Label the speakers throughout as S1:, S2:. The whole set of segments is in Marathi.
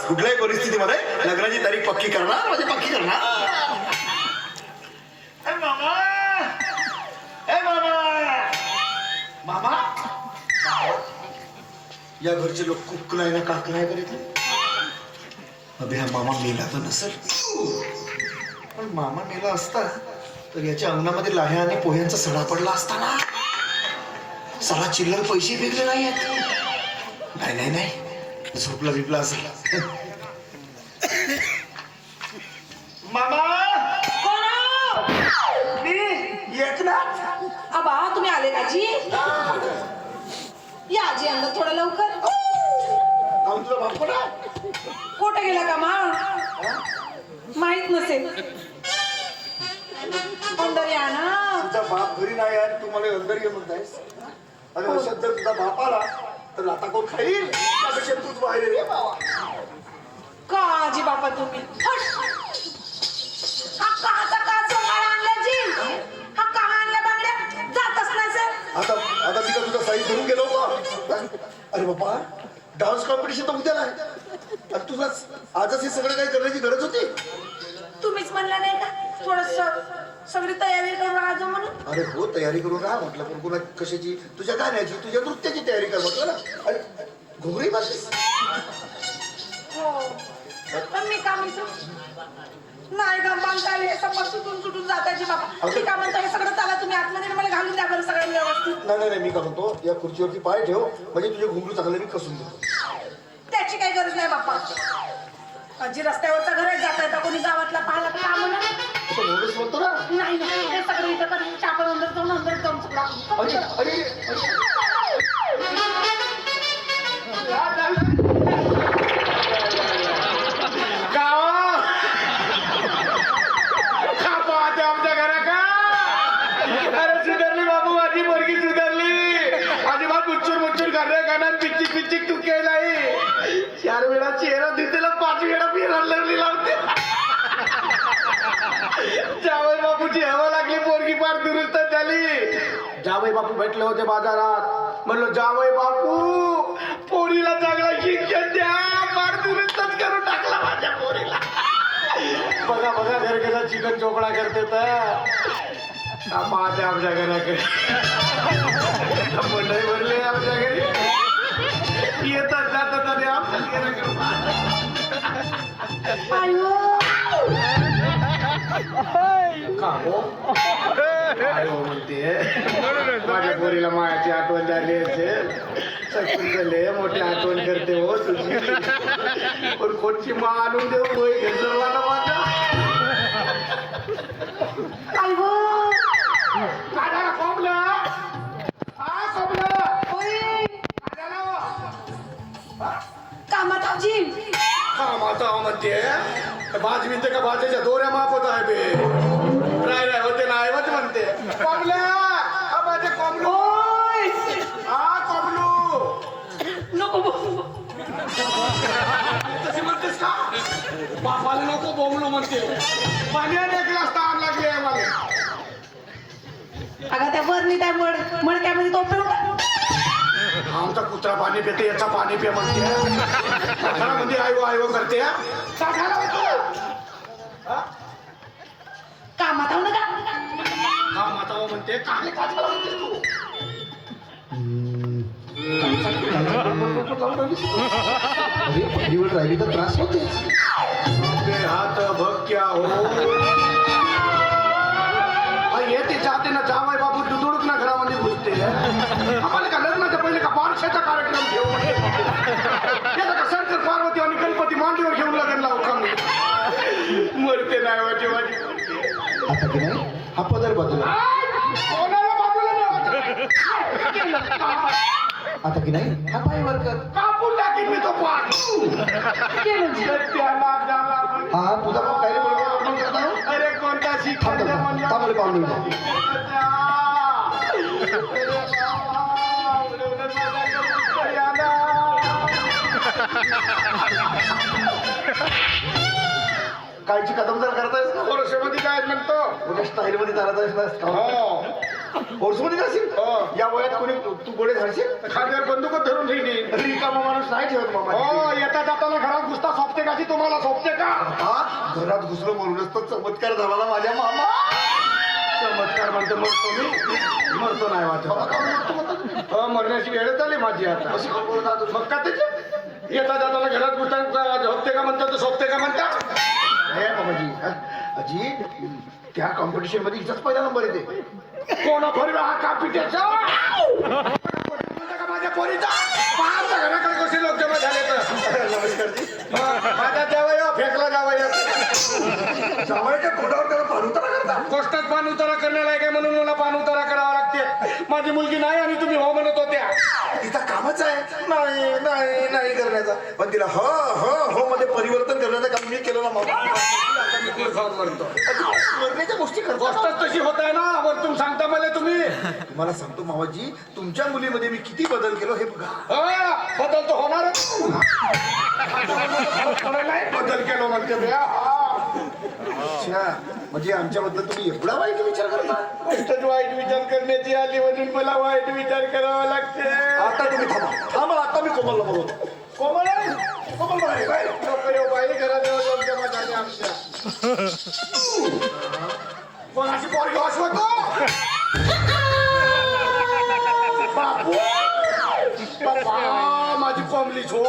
S1: कुठल्याही परिस्थितीमध्ये लग्नाची तारीख पक्की करणार म्हणजे पक्की करणार.
S2: मामा ए मामा मामा
S1: या घरचे लोक कुकलाय ना काकलाय करीत. अबे हा मामा मेला तर नसेल, पण मामा मेला असता तर याच्या अंगणामध्ये लाह्या आणि पोह्यांचा सडा पडला असता ना. साला चिल्लर पैसे फेकले नाही आहेत. नाही नाही नाही, झोपला बिपला असेल.
S2: मामा
S1: मी एकनाथ.
S3: आबा तुम्ही आले का जी? या आजी अंग थोडं लवकर.
S1: तुझा बाप कोण आहे?
S3: कुठे गेला का मा माहित नसेल. अंदर या ना.
S1: तुझा बाप घरी नाही आहे, तू मला अंदर ये म्हणतायस. आणि अशात जर तुझा बाप आला तर आता कोण खाईल? त्यापेक्षा तूच बाहेर रे बाबा.
S3: का आजी बापा तुम्ही हक्का आता का सोंगाळा आणल्या जी? हक्का आणल्या बांगड्या जातच नाही सर.
S1: आता मी का तुझा साईज धरून गेलो का? अरे बाबा, डान्स कॉम्पिटिशन तर उद्या नाही. आणि तुला आजच हे सगळं काही करण्याची गरज होती?
S3: तुम्हीच म्हणलं नाही का थोडस सगळी तयारी करून आज म्हणून?
S1: अरे हो, तयारी करून राहा म्हटलं, पण पुन्हा कशाची? तुझ्या गाण्याची, तुझ्या नृत्याची तयारी कर म्हटलं ना. अरे घोगरी बाजलीस.
S3: हो पण मी का म्हणतो नाही का बांधता आले समोर सुटून जाताची बाबा. मी का म्हणतो हे सगळं चाला तुम्ही आतमध्ये मला घालून द्या बरं सगळं व्यवस्थित.
S1: नाही, मी का म्हणतो या खुर्चीवरती पाय ठेव, म्हणजे तुझे घुंगरू चांगले मी कसून देतो.
S3: त्याची काही गरज नाही बाप्पा. आजी रस्त्यावरचा घर आहे, जाता येता कोणी गावातला पाहिला तर का म्हणा.
S1: तो नवरेश म्हणतो ना.
S3: नाही ते सगळं इथं करून चापर अंदर जाऊन चुकला.
S2: आमच्या घरा का? अरे सुधारली बाबू, माझी मुलगी सुधारली. अजिबात मुच्चूर करणे कानात पिच्चिक तू केलाय. 4 वेळा चेहरा दिसतेला 5 वेळा फिरायला लावते. जावई बापूची हवा लागली, पोरगी फार दुरुस्त झाली. जावई बापू भेटले होते बाजारात. म्हणलो जावई बापू पोरीला चांगला शिक्षण द्या, फार दुरुस्तच करून टाकला माझ्या पोरीला. बघा घर कसा चिकन चोपडा करते तर पाहते आमच्या घराकडे. मंडळी भरले आमच्या घरी, येतात जातात आणि आमच्या घराकडे. का हो? काय हो म्हणते? माझ्या पोरीला मायाची आठवण झाली असेल. सगळे मोठी आठवण करते हो तुझी. पण कोणची मा आणून देऊ वय घसरला ना माझा. कामाचा म्हणते भाज मिळते का भाज्याच्या दोऱ्या मापत आहे बे. राय होते नाही होते म्हणते. कमल्या माझे कमलू. हा कमलू
S3: नको
S2: तशी म्हणतेस का? बापाला नको बोंबलो म्हणते. पाण्याने एक ग्लास ताण लागले मला.
S3: अगं त्या वरणी त्या मडक्यामध्ये तो पेवला.
S2: आमचा कुत्रा पाणी पिते, याचा पाणी पे म्हणते. घरामध्ये आयो करते.
S3: कामात आहो ना का?
S2: कामात आहो म्हणते. काले कामाला म्हणतेस तू?
S1: निवड राहिली तर त्रास होते.
S2: हात भक्या हो. येते जाते ना जावाय बाबू दुधुडूक ना घरामध्ये घुसते. आम्हाला का लग्नाच्या पहिले का बारशाचा कार्यक्रम घेऊ त्याचा का शंकर पार्वती आणि गणपती मांडीवर घेऊन लग्न लावू का मरते नाही वाटी वाटी.
S1: आता की नाही हा पदर बदला.
S2: कोणाला बाजूला नाही.
S1: आता की नाही हा पाय वर कर.
S2: कापून टाकीन मी तो पाठ.
S1: हा तुझा पण काही बरोबर करता.
S2: अरे कोणता शिक्षण
S1: कायची कदमदार करतायस ना?
S2: वर्षामध्ये काय म्हणतो
S1: म्हणजे स्टाईल मध्ये चालत
S2: हो
S1: मध्ये जाशील. या वयात कोणी तू गोडे झाडशील?
S2: खाद्यावर बंदूक धरून ठेवली.
S1: रिकामा माणूस नाही ठेवत मामा.
S2: हो येता जाताना घरात घुसता सोपते माझी तुम्हाला सोपते का?
S1: हा घरात घुसलो म्हणूनच तर चमत्कार झाला ना माझ्या मामा.
S2: चमत्कार म्हणतो मरतो मी, मरतो नाही वाटत. मरण्याची वेळ झाली माझी आता. मग का त्याच्या येता जाताना घरात घुसताना झोपते का म्हणतात तर सोपते का म्हणतात?
S1: हे बाबाजी अजी त्या कॉम्पिटिशन मध्ये हिचाच पहिला नंबर येते.
S2: कोण भरला हा कापिट्याचा का माझ्या पोरीचा? माझ्या घराकडे कसे लोक जमा झाले तर
S1: नमस्कार जी.
S2: माझा जावई फेकला जावई
S1: जावयाच्या कोटावर त्याला पाणी उतारा करता.
S2: गोष्टात पान उतारा करण्याला आहे काय म्हणून मला पान उतारा करावा लागते. माझी मुलगी नाही आणि तुम्ही हो म्हणत होत्या.
S1: तिचा कामच आहे नाही नाही नाही करण्याचा, पण तिला हो हो हो मध्ये परिवर्तन करण्याचं काम मी केलं ना मामा.
S2: म्हणतो
S1: मरण्याच्या गोष्टी करतो.
S2: गोष्टच तशी होत आहे ना वरतून सांगता मला तुम्ही.
S1: तुम्हाला सांगतो मामाजी तुमच्या मुलीमध्ये मी किती बदल केलो हे बघा.
S2: बदल तर होणारच. बदल केलो म्हणते मी.
S1: अच्छा म्हणजे आमच्याबद्दल तुम्ही एवढा वाईट विचार करता.
S2: गोष्टच वाईट विचार करण्याची आली म्हणून मला वाईट विचार करावा लागते.
S1: आता तुम्ही थांबा आता मी कोमलला बोलवतो.
S2: कोमल
S1: कोमल बाहेर बाहेर.
S2: बाई घरात येऊन जमा झाले आमच्या. कोणाची पोरगी वाचवतो बापू. बापा माझी कोंबली छो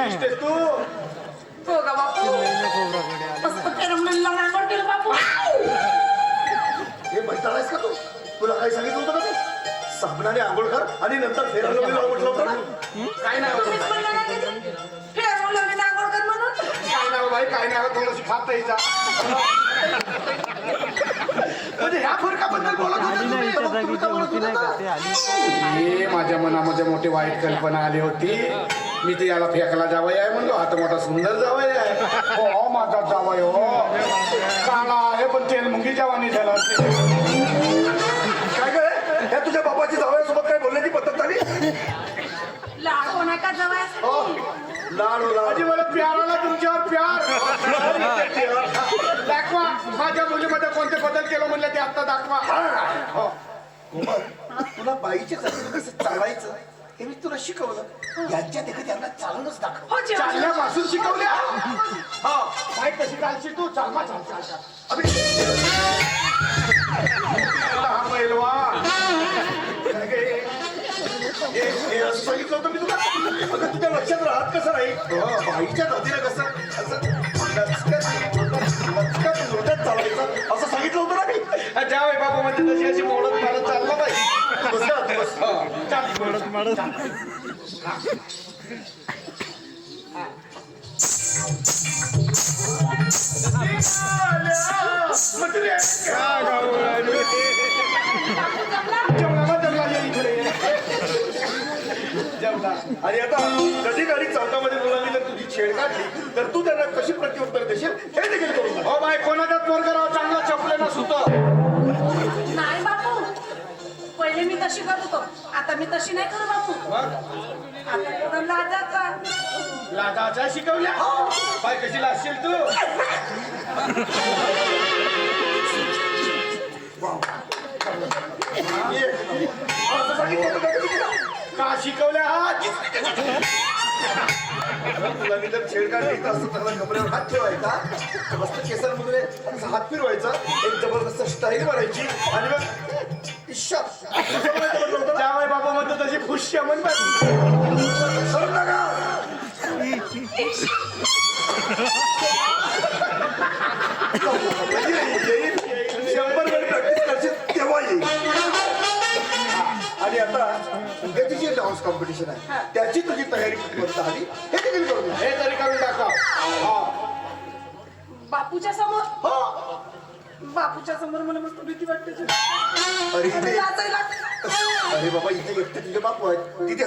S2: दिसतेस तू.
S3: हो का बापू मस्त फेरमला नांगोड केलं बापू.
S1: हे बैताळायस का तू? तुला काही सांगितलं होतं का ते? साबणाने आंघोळ कर आणि नंतर फेरायला म्हटलं होतं ना.
S2: काय नाही
S3: तुम्हीच म्हणला ना कधी फेरमला मी नांगोड कर म्हणून.
S2: काय नाही बाई काय नाही थोडंशी खात यायचा. म्हणजे ह्या फरकाबद्दल बोलत होता तुम्ही. मग तुम्ही का बोलत होता? हे माझ्या मनामध्ये मोठी वाईट कल्पना आली होती. मी ते याला फेकला जावई आहे म्हणलो. आता मोठा सुंदर जावई आहे. हो माझा जावई हो काळा आहे पण तेल मुंगी जवानी झाला.
S1: काय काय ह्या तुझ्या बापाची जावयासोबत काय बोलण्याची पद्धत झाली?
S3: लाड होणार का जवळ
S1: हो लाड हो लाड.
S2: माझी मला प्यार आला तुमच्यावर प्यार. दाखवा माझ्या मुलीमध्ये कोणते बदल केलं म्हणलं ते आता दाखवा. हो.
S1: कोमल तुला बाईच्या जातीनं कसं चालायचं हे मी तुला शिकवलं. यांच्या देखत यांना चालूनच दाखव.
S3: हो जेव्हा
S2: चालण्यापासून शिकवल्या. हा बाई कशी चालशील तू? चाल चाल चाल चाल.
S1: अबे,
S2: हा पैलवान.
S1: काय काय? हे असं सांगितलं होतं मी तुला. अगं तुझ्या लक्षात राहत कसं नाही? बाईच्या जातीनं कसं असं लचकत चालायचं असं सांगितलं होतं ना मी.
S2: जावई बाबू म्हणजे तशी अशी मोडत मारत चालला पाहिजे.
S1: तू बस ना, तू बस. आणि आता कधी गाडी चौकामध्ये मुलांनी जर तुझी छेड काढली तर तू त्यांना कशी प्रत्युत्तर देशील हे देखील करून दाखव.
S2: हो बाई कोणाचाच पोरगा राव चांगला चपले ना सुत.
S3: नाही बापू पहिले मी तशी करत होतो आता मी तशी नाही करू बापू. आता थोडं लाजाचा.
S2: लाजाच्या शिकवल्या बाई कशी लाजशील तू?
S1: ये. असं सांगितलं होतं का कधी तुला?
S2: का शिकवल्या हा
S1: तुला मी जर छेड काढली तर असं त्याला कमरेवर हात ठेवायचा मस्त केसांमधून असं हात फिरवायचा एक जबरदस्त स्टाईल मारायची आणि मग इश्शा असं म्हणायचं म्हटलं होतं ना.
S2: जावई बाबा म्हणतो तशी खुश म्हणतात.
S1: सर नका. येईल. 100 वेळ प्रॅक्टिस करशील तेव्हा येईल. आणि आता उद्याची जी डान्स कॉम्पिटिशन आहे त्याची तुझी तयारी कुठपर्यंत आली हे देखील करून घे.
S2: हे तरी करून टाका.
S3: बापूच्या समोर
S1: हो.
S3: बापूच्या समोर मला मस्त भीती वाटते.
S1: अरे
S3: लाजायला लागते.
S1: अरे बाबा इथे एकटे तुझे बापू आहेत तिथे